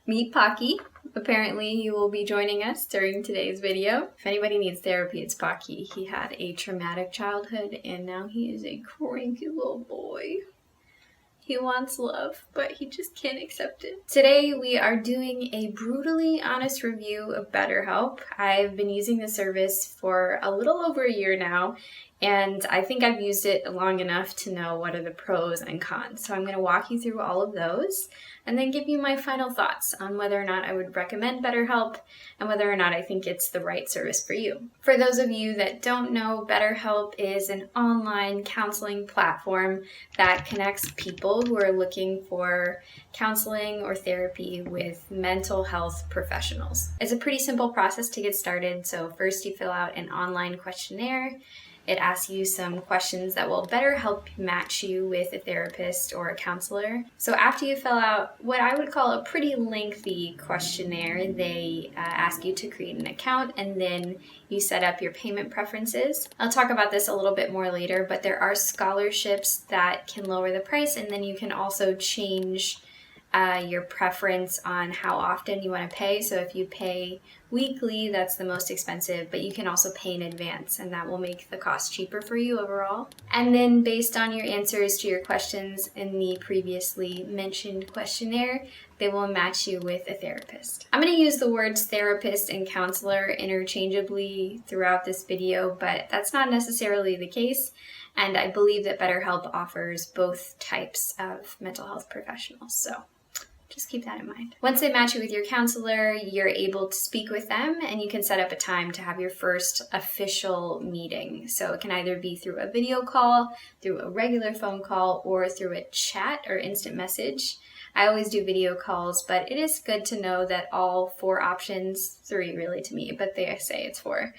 Meet Pocky. Apparently he will be joining us during today's video. If anybody needs therapy, it's Pocky. He had a traumatic childhood and now he is a cranky little boy. He wants love, but he just can't accept it. Today we are doing a brutally honest review of BetterHelp. I've been using the service for a little over a year now, and I think I've used it long enough to know what are the pros and cons. So I'm going to walk you through all of those and then give you my final thoughts on whether or not I would recommend BetterHelp and whether or not I think it's the right service for you. For those of you that don't know, BetterHelp is an online counseling platform that connects people who are looking for counseling or therapy with mental health professionals. It's a pretty simple process to get started. So first you fill out an online questionnaire. It asks you some questions that will better help match you with a therapist or a counselor. So after you fill out what I would call a pretty lengthy questionnaire, they ask you to create an account and then you set up your payment preferences. I'll talk about this a little bit more later, but there are scholarships that can lower the price, and then you can also change your preference on how often you want to pay. So if you pay weekly, that's the most expensive, but you can also pay in advance and that will make the cost cheaper for you overall. And then based on your answers to your questions in the previously mentioned questionnaire, they will match you with a therapist. I'm going to use the words therapist and counselor interchangeably throughout this video, but that's not necessarily the case. And I believe that BetterHelp offers both types of mental health professionals. So just keep that in mind. Once they match you with your counselor, you're able to speak with them and you can set up a time to have your first official meeting. So it can either be through a video call, through a regular phone call, or through a chat or instant message. I always do video calls, but it is good to know that all 4 options, 3 really to me, but they say it's 4,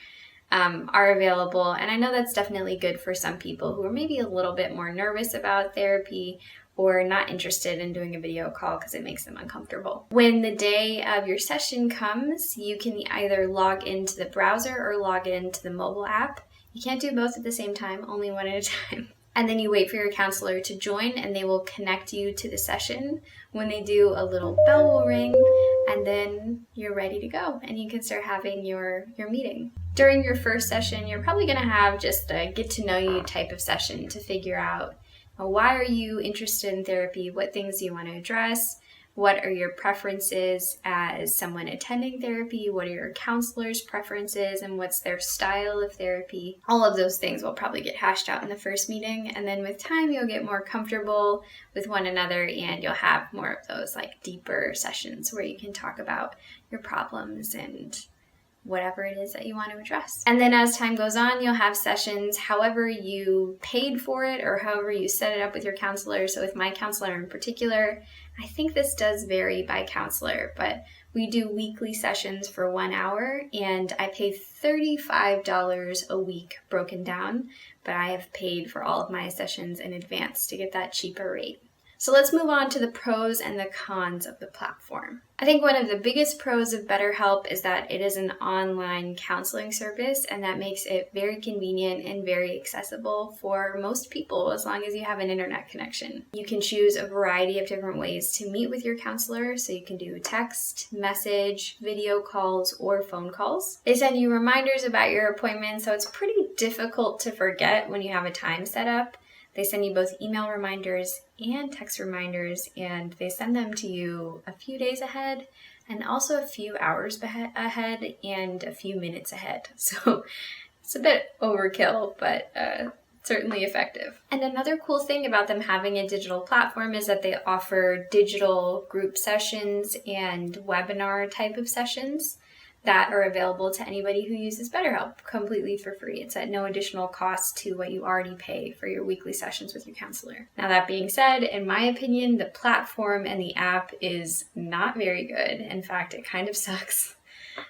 are available. And I know that's definitely good for some people who are maybe a little bit more nervous about therapy or not interested in doing a video call because it makes them uncomfortable. When the day of your session comes, you can either log into the browser or log into the mobile app. You can't do both at the same time, only one at a time. And then you wait for your counselor to join and they will connect you to the session. When they do, a little bell will ring and then you're ready to go and you can start having your meeting. During your first session, you're probably going to have just a get to know you type of session to figure out why are you interested in therapy, what things do you want to address, what are your preferences as someone attending therapy, what are your counselor's preferences, and what's their style of therapy. All of those things will probably get hashed out in the first meeting, and then with time you'll get more comfortable with one another and you'll have more of those like deeper sessions where you can talk about your problems and whatever it is that you want to address. And then as time goes on, you'll have sessions however you paid for it or however you set it up with your counselor. So with my counselor in particular, I think this does vary by counselor, but we do weekly sessions for 1 hour and I pay $35 a week broken down, but I have paid for all of my sessions in advance to get that cheaper rate. So let's move on to the pros and the cons of the platform. I think one of the biggest pros of BetterHelp is that it is an online counseling service, and that makes it very convenient and very accessible for most people as long as you have an internet connection. You can choose a variety of different ways to meet with your counselor, so you can do text, message, video calls, or phone calls. They send you reminders about your appointment, so it's pretty difficult to forget when you have a time set up. They send you both email reminders and text reminders, and they send them to you a few days ahead and also a few hours ahead and a few minutes ahead. So it's a bit overkill, but certainly effective. And another cool thing about them having a digital platform is that they offer digital group sessions and webinar type of sessions that are available to anybody who uses BetterHelp completely for free. It's at no additional cost to what you already pay for your weekly sessions with your counselor. Now that being said, in my opinion, the platform and the app is not very good. In fact, it kind of sucks,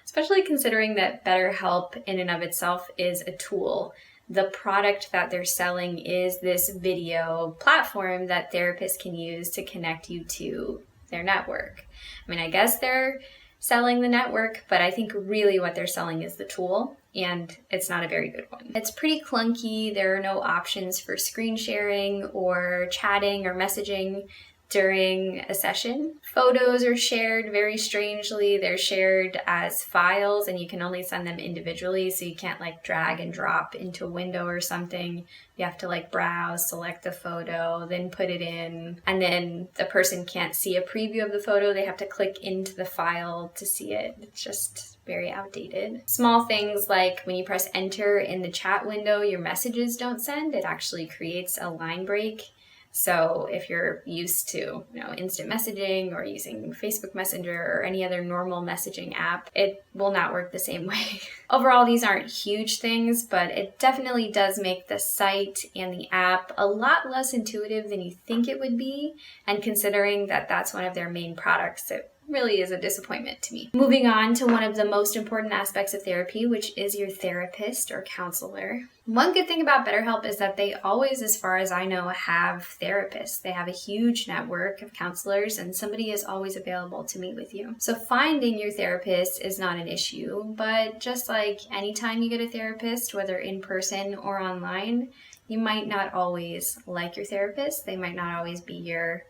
especially considering that BetterHelp in and of itself is a tool. The product that they're selling is this video platform that therapists can use to connect you to their network. I mean, I guess they're selling the network, but I think really what they're selling is the tool, and it's not a very good one. It's pretty clunky. There are no options for screen sharing or chatting or messaging. during a session. Photos are shared very strangely. They're shared as files and you can only send them individually, so you can't like drag and drop into a window or something. You have to like browse, select the photo, then put it in, and then the person can't see a preview of the photo. They have to click into the file to see it. It's just very outdated. Small things like when you press enter in the chat window, your messages don't send. It actually creates a line break. So if you're used to, instant messaging or using Facebook Messenger or any other normal messaging app, it will not work the same way. Overall, these aren't huge things, but it definitely does make the site and the app a lot less intuitive than you think it would be. And considering that that's one of their main products, it really is a disappointment to me. Moving on to one of the most important aspects of therapy, which is your therapist or counselor. One good thing about BetterHelp is that they always, as far as I know, have therapists. They have a huge network of counselors and somebody is always available to meet with you. So finding your therapist is not an issue, but just like anytime you get a therapist, whether in person or online, you might not always like your therapist. They might not always be your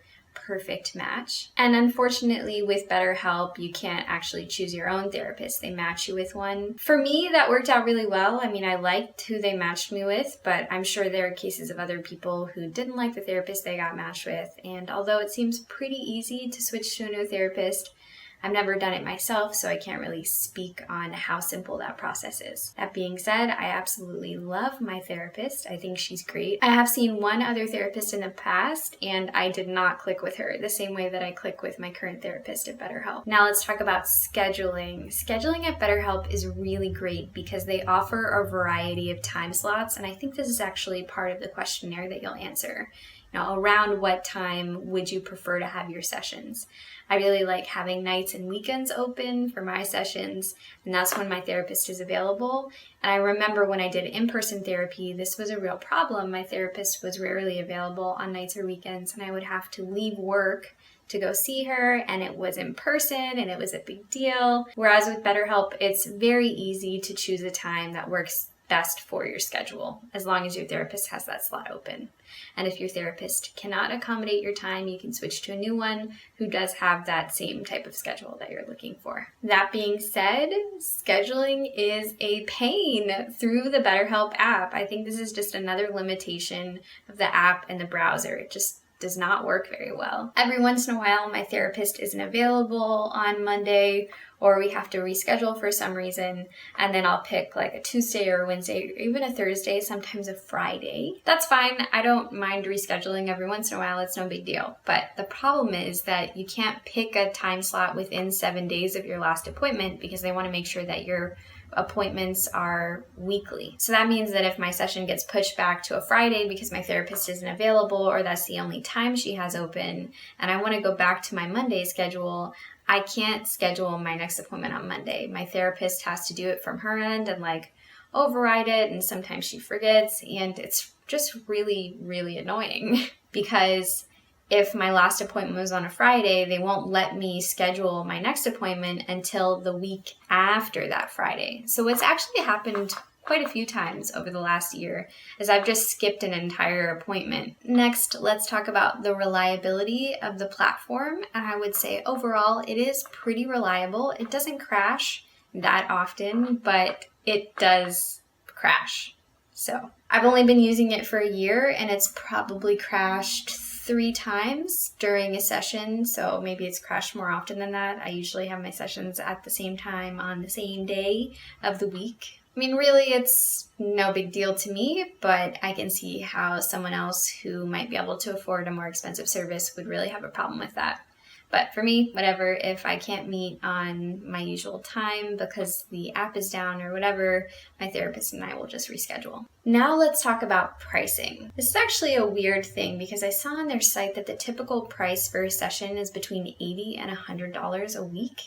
perfect match. And unfortunately with BetterHelp, you can't actually choose your own therapist. They match you with one. For me, that worked out really well. I mean, I liked who they matched me with, but I'm sure there are cases of other people who didn't like the therapist they got matched with. And although it seems pretty easy to switch to a new therapist, I've never done it myself, so I can't really speak on how simple that process is. That being said, I absolutely love my therapist. I think she's great. I have seen one other therapist in the past, and I did not click with her the same way that I click with my current therapist at BetterHelp. Now let's talk about scheduling. Scheduling at BetterHelp is really great because they offer a variety of time slots, and I think this is actually part of the questionnaire that you'll answer. Around what time would you prefer to have your sessions? I really like having nights and weekends open for my sessions, and that's when my therapist is available. And I remember when I did in-person therapy, this was a real problem. My therapist was rarely available on nights or weekends, and I would have to leave work to go see her, and it was in person and it was a big deal. Whereas with BetterHelp, it's very easy to choose a time that works best for your schedule, as long as your therapist has that slot open. And if your therapist cannot accommodate your time, you can switch to a new one who does have that same type of schedule that you're looking for. That being said, scheduling is a pain through the BetterHelp app. I think this is just another limitation of the app and the browser. It just does not work very well. Every once in a while, my therapist isn't available on Monday, or we have to reschedule for some reason, and then I'll pick like a Tuesday or a Wednesday or even a Thursday, sometimes a Friday. That's fine. I don't mind rescheduling every once in a while. It's no big deal. But the problem is that you can't pick a time slot within 7 days of your last appointment because they want to make sure that your appointments are weekly. So that means that if my session gets pushed back to a Friday because my therapist isn't available or that's the only time she has open, and I want to go back to my Monday schedule, I can't schedule my next appointment on Monday. My therapist has to do it from her end and override it, and sometimes she forgets, and it's just really, really annoying because if my last appointment was on a Friday, they won't let me schedule my next appointment until the week after that Friday. So it's actually happened quite a few times over the last year as I've just skipped an entire appointment. Next, let's talk about the reliability of the platform. And I would say overall, it is pretty reliable. It doesn't crash that often, but it does crash. So I've only been using it for a year and it's probably crashed 3 times during a session, so maybe it's crashed more often than that. I usually have my sessions at the same time on the same day of the week. I mean, really, it's no big deal to me, but I can see how someone else who might be able to afford a more expensive service would really have a problem with that. But for me, whatever, if I can't meet on my usual time because the app is down or whatever, my therapist and I will just reschedule. Now let's talk about pricing. This is actually a weird thing because I saw on their site that the typical price for a session is between $80 and $100 a week.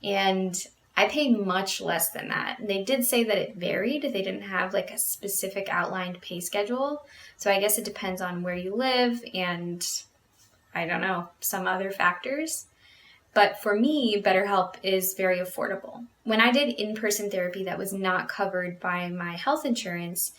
And I pay much less than that. They did say that it varied. They didn't have a specific outlined pay schedule. So I guess it depends on where you live and I don't know, some other factors. But for me, BetterHelp is very affordable. When I did in-person therapy that was not covered by my health insurance,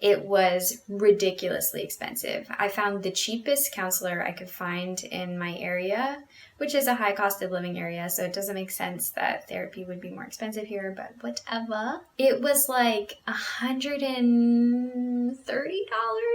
it was ridiculously expensive. I found the cheapest counselor I could find in my area, which is a high cost of living area, so it doesn't make sense that therapy would be more expensive here, but whatever. It was like $130,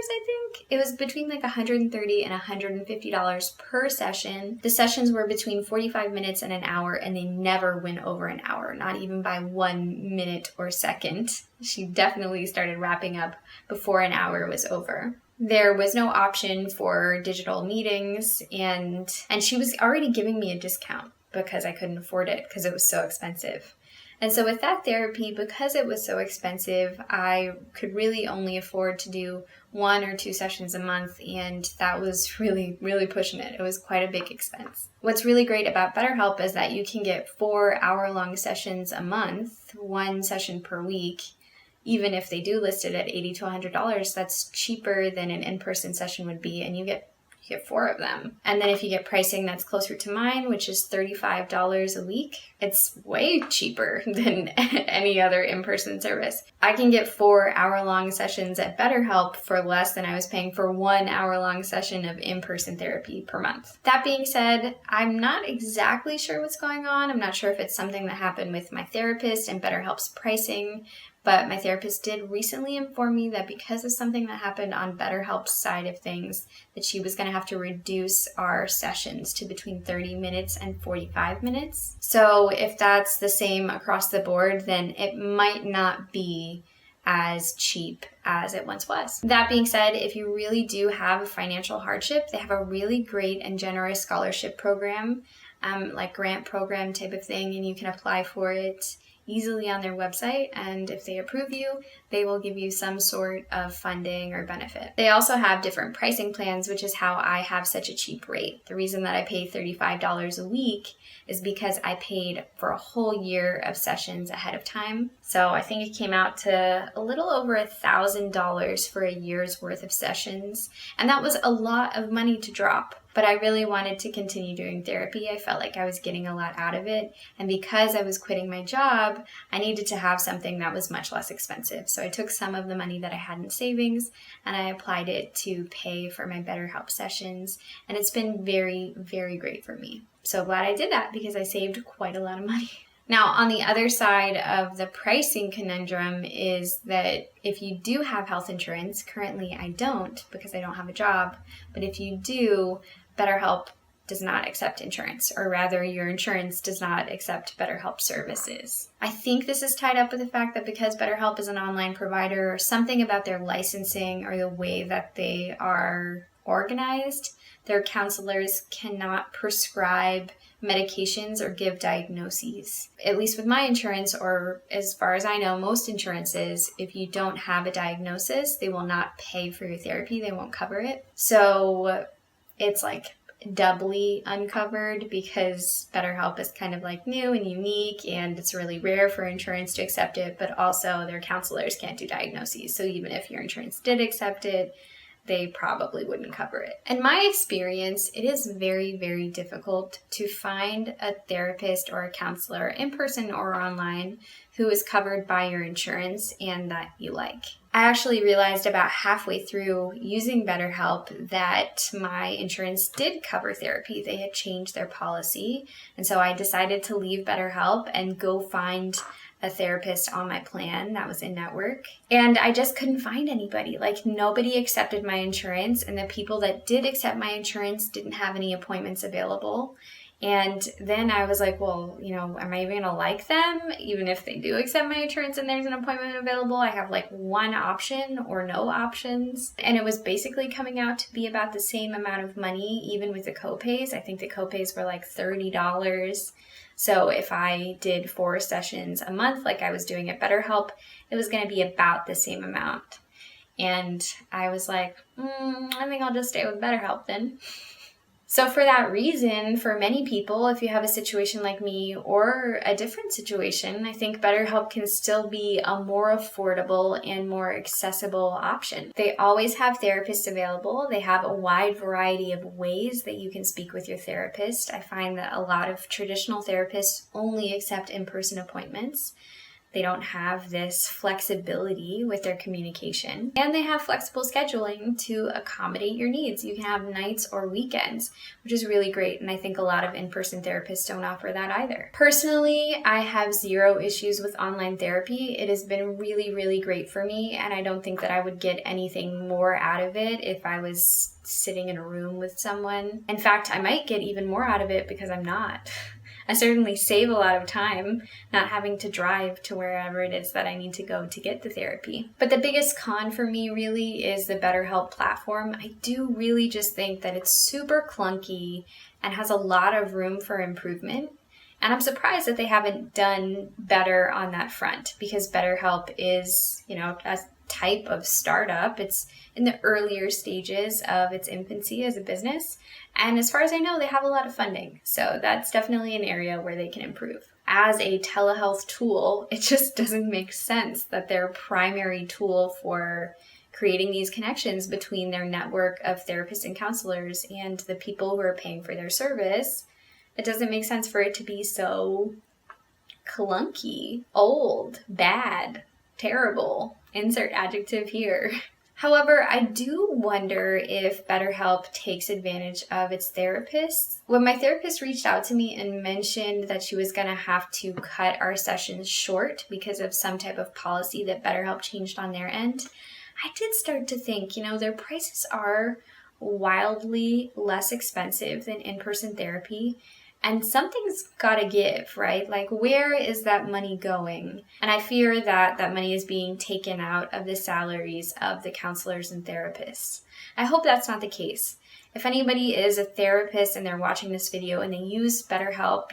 I think. It was between like $130 and $150 per session. The sessions were between 45 minutes and an hour, and they never went over an hour, not even by 1 minute or second. She definitely started wrapping up before an hour was over. There was no option for digital meetings, and she was already giving me a discount because I couldn't afford it because it was so expensive. And so with that therapy, because it was so expensive, I could really only afford to do 1 or 2 sessions a month, and that was really, really pushing it. It was quite a big expense. What's really great about BetterHelp is that you can get 4-hour-long sessions a month, 1 session per week. Even if they do list it at $80 to $100, that's cheaper than an in-person session would be, and you get 4 of them. And then if you get pricing that's closer to mine, which is $35 a week, it's way cheaper than any other in-person service. I can get 4-hour-long sessions at BetterHelp for less than I was paying for 1-hour-long session of in-person therapy per month. That being said, I'm not exactly sure what's going on. I'm not sure if it's something that happened with my therapist and BetterHelp's pricing, but my therapist did recently inform me that because of something that happened on BetterHelp's side of things, that she was going to have to reduce our sessions to between 30 minutes and 45 minutes. So if that's the same across the board, then it might not be as cheap as it once was. That being said, if you really do have a financial hardship, they have a really great and generous scholarship program, like grant program type of thing, and you can apply for it easily on their website, and if they approve you, they will give you some sort of funding or benefit. They also have different pricing plans, which is how I have such a cheap rate. The reason that I pay $35 a week is because I paid for a whole year of sessions ahead of time. So I think it came out to a little over $1,000 for a year's worth of sessions, and that was a lot of money to drop. But I really wanted to continue doing therapy. I felt like I was getting a lot out of it. And because I was quitting my job, I needed to have something that was much less expensive. So I took some of the money that I had in savings and I applied it to pay for my BetterHelp sessions. And it's been very, very great for me. So glad I did that because I saved quite a lot of money. Now, on the other side of the pricing conundrum is that if you do have health insurance, currently I don't because I don't have a job, but if you do, BetterHelp does not accept insurance, or rather your insurance does not accept BetterHelp services. I think this is tied up with the fact that because BetterHelp is an online provider, or something about their licensing or the way that they are organized, their counselors cannot prescribe medications or give diagnoses. At least with my insurance, or as far as I know, most insurances, if you don't have a diagnosis, they will not pay for your therapy. They won't cover it. So it's like doubly uncovered because BetterHelp is kind of like new and unique, and it's really rare for insurance to accept it, but also their counselors can't do diagnoses. So even if your insurance did accept it, they probably wouldn't cover it. In my experience, it is very, very difficult to find a therapist or a counselor in person or online who is covered by your insurance and that you like. I actually realized about halfway through using BetterHelp that my insurance did cover therapy. They had changed their policy, and so I decided to leave BetterHelp and go find a therapist on my plan that was in network. And I just couldn't find anybody. Like, nobody accepted my insurance, and the people that did accept my insurance didn't have any appointments available. And then I was like, well, am I even gonna like them? Even if they do accept my insurance and there's an appointment available, I have like one option or no options. And it was basically coming out to be about the same amount of money, even with the copays. I think the copays were like $30. So if I did 4 sessions a month, like I was doing at BetterHelp, it was gonna be about the same amount. And I was like, I think I'll just stay with BetterHelp then. So for that reason, for many people, if you have a situation like me or a different situation, I think BetterHelp can still be a more affordable and more accessible option. They always have therapists available. They have a wide variety of ways that you can speak with your therapist. I find that a lot of traditional therapists only accept in-person appointments. They don't have this flexibility with their communication, and they have flexible scheduling to accommodate your needs. You can have nights or weekends, which is really great, and I think a lot of in-person therapists don't offer that either. Personally, I have zero issues with online therapy. It has been really, really great for me, and I don't think that I would get anything more out of it if I was sitting in a room with someone. In fact, I might get even more out of it because I'm not. I certainly save a lot of time not having to drive to wherever it is that I need to go to get the therapy. But the biggest con for me really is the BetterHelp platform. I do really just think that it's super clunky and has a lot of room for improvement. And I'm surprised that they haven't done better on that front, because BetterHelp is, a type of startup. It's in the earlier stages of its infancy as a business. And as far as I know, they have a lot of funding. So that's definitely an area where they can improve. As a telehealth tool, it just doesn't make sense that their primary tool for creating these connections between their network of therapists and counselors and the people who are paying for their service, it doesn't make sense for it to be so clunky, old, bad, terrible. Insert adjective here. However, I do wonder if BetterHelp takes advantage of its therapists. When my therapist reached out to me and mentioned that she was going to have to cut our sessions short because of some type of policy that BetterHelp changed on their end, I did start to think, their prices are wildly less expensive than in-person therapy. And something's got to give, right? Like, where is that money going? And I fear that that money is being taken out of the salaries of the counselors and therapists. I hope that's not the case. If anybody is a therapist and they're watching this video and they use BetterHelp,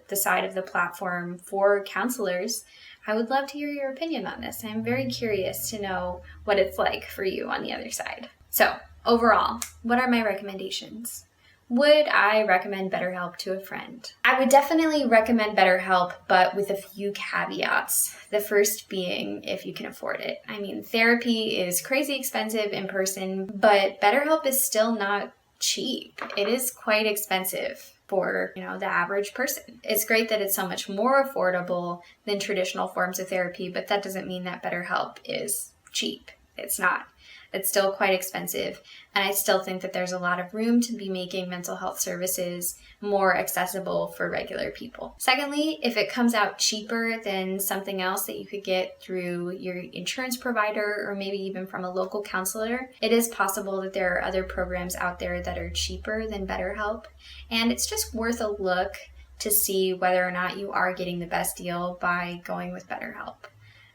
the side of the platform for counselors, I would love to hear your opinion on this. I'm very curious to know what it's like for you on the other side. So, overall, what are my recommendations? Would I recommend BetterHelp to a friend? I would definitely recommend BetterHelp, but with a few caveats. The first being if you can afford it. I mean, therapy is crazy expensive in person, but BetterHelp is still not cheap. It is quite expensive for, the average person. It's great that it's so much more affordable than traditional forms of therapy, but that doesn't mean that BetterHelp is cheap. It's not. It's still quite expensive, and I still think that there's a lot of room to be making mental health services more accessible for regular people. Secondly, if it comes out cheaper than something else that you could get through your insurance provider or maybe even from a local counselor, it is possible that there are other programs out there that are cheaper than BetterHelp, and it's just worth a look to see whether or not you are getting the best deal by going with BetterHelp.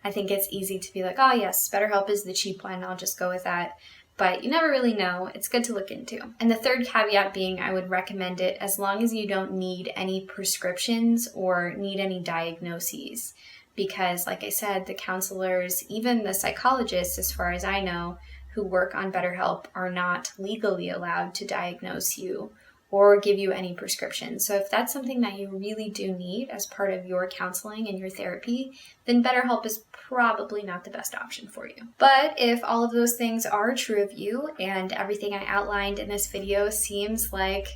I think it's easy to be like, oh yes, BetterHelp is the cheap one, I'll just go with that. But you never really know. It's good to look into. And the third caveat being I would recommend it as long as you don't need any prescriptions or need any diagnoses. Because like I said, the counselors, even the psychologists, as far as I know, who work on BetterHelp are not legally allowed to diagnose you or give you any prescriptions. So if that's something that you really do need as part of your counseling and your therapy, then BetterHelp is probably not the best option for you. But if all of those things are true of you and everything I outlined in this video seems like,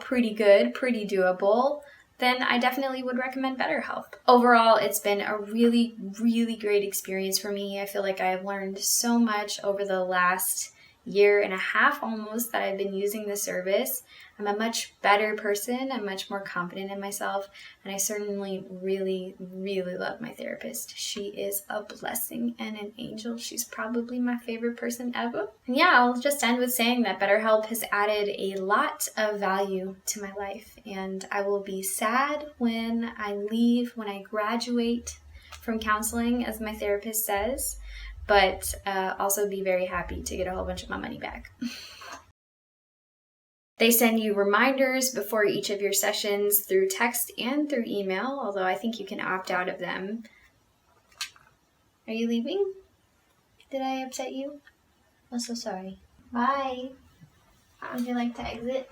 pretty good, pretty doable, then I definitely would recommend BetterHelp. Overall, it's been a really, really great experience for me. I feel like I've learned so much over the last year and a half almost that I've been using the service. I'm a much better person. I'm much more confident in myself. And I certainly really, really love my therapist. She is a blessing and an angel. She's probably my favorite person ever. And yeah, I'll just end with saying that BetterHelp has added a lot of value to my life. And I will be sad when I leave, when I graduate from counseling, as my therapist says. But also be very happy to get a whole bunch of my money back. They send you reminders before each of your sessions through text and through email, although I think you can opt out of them. Are you leaving? Did I upset you? I'm so sorry. Bye. Would you like to exit?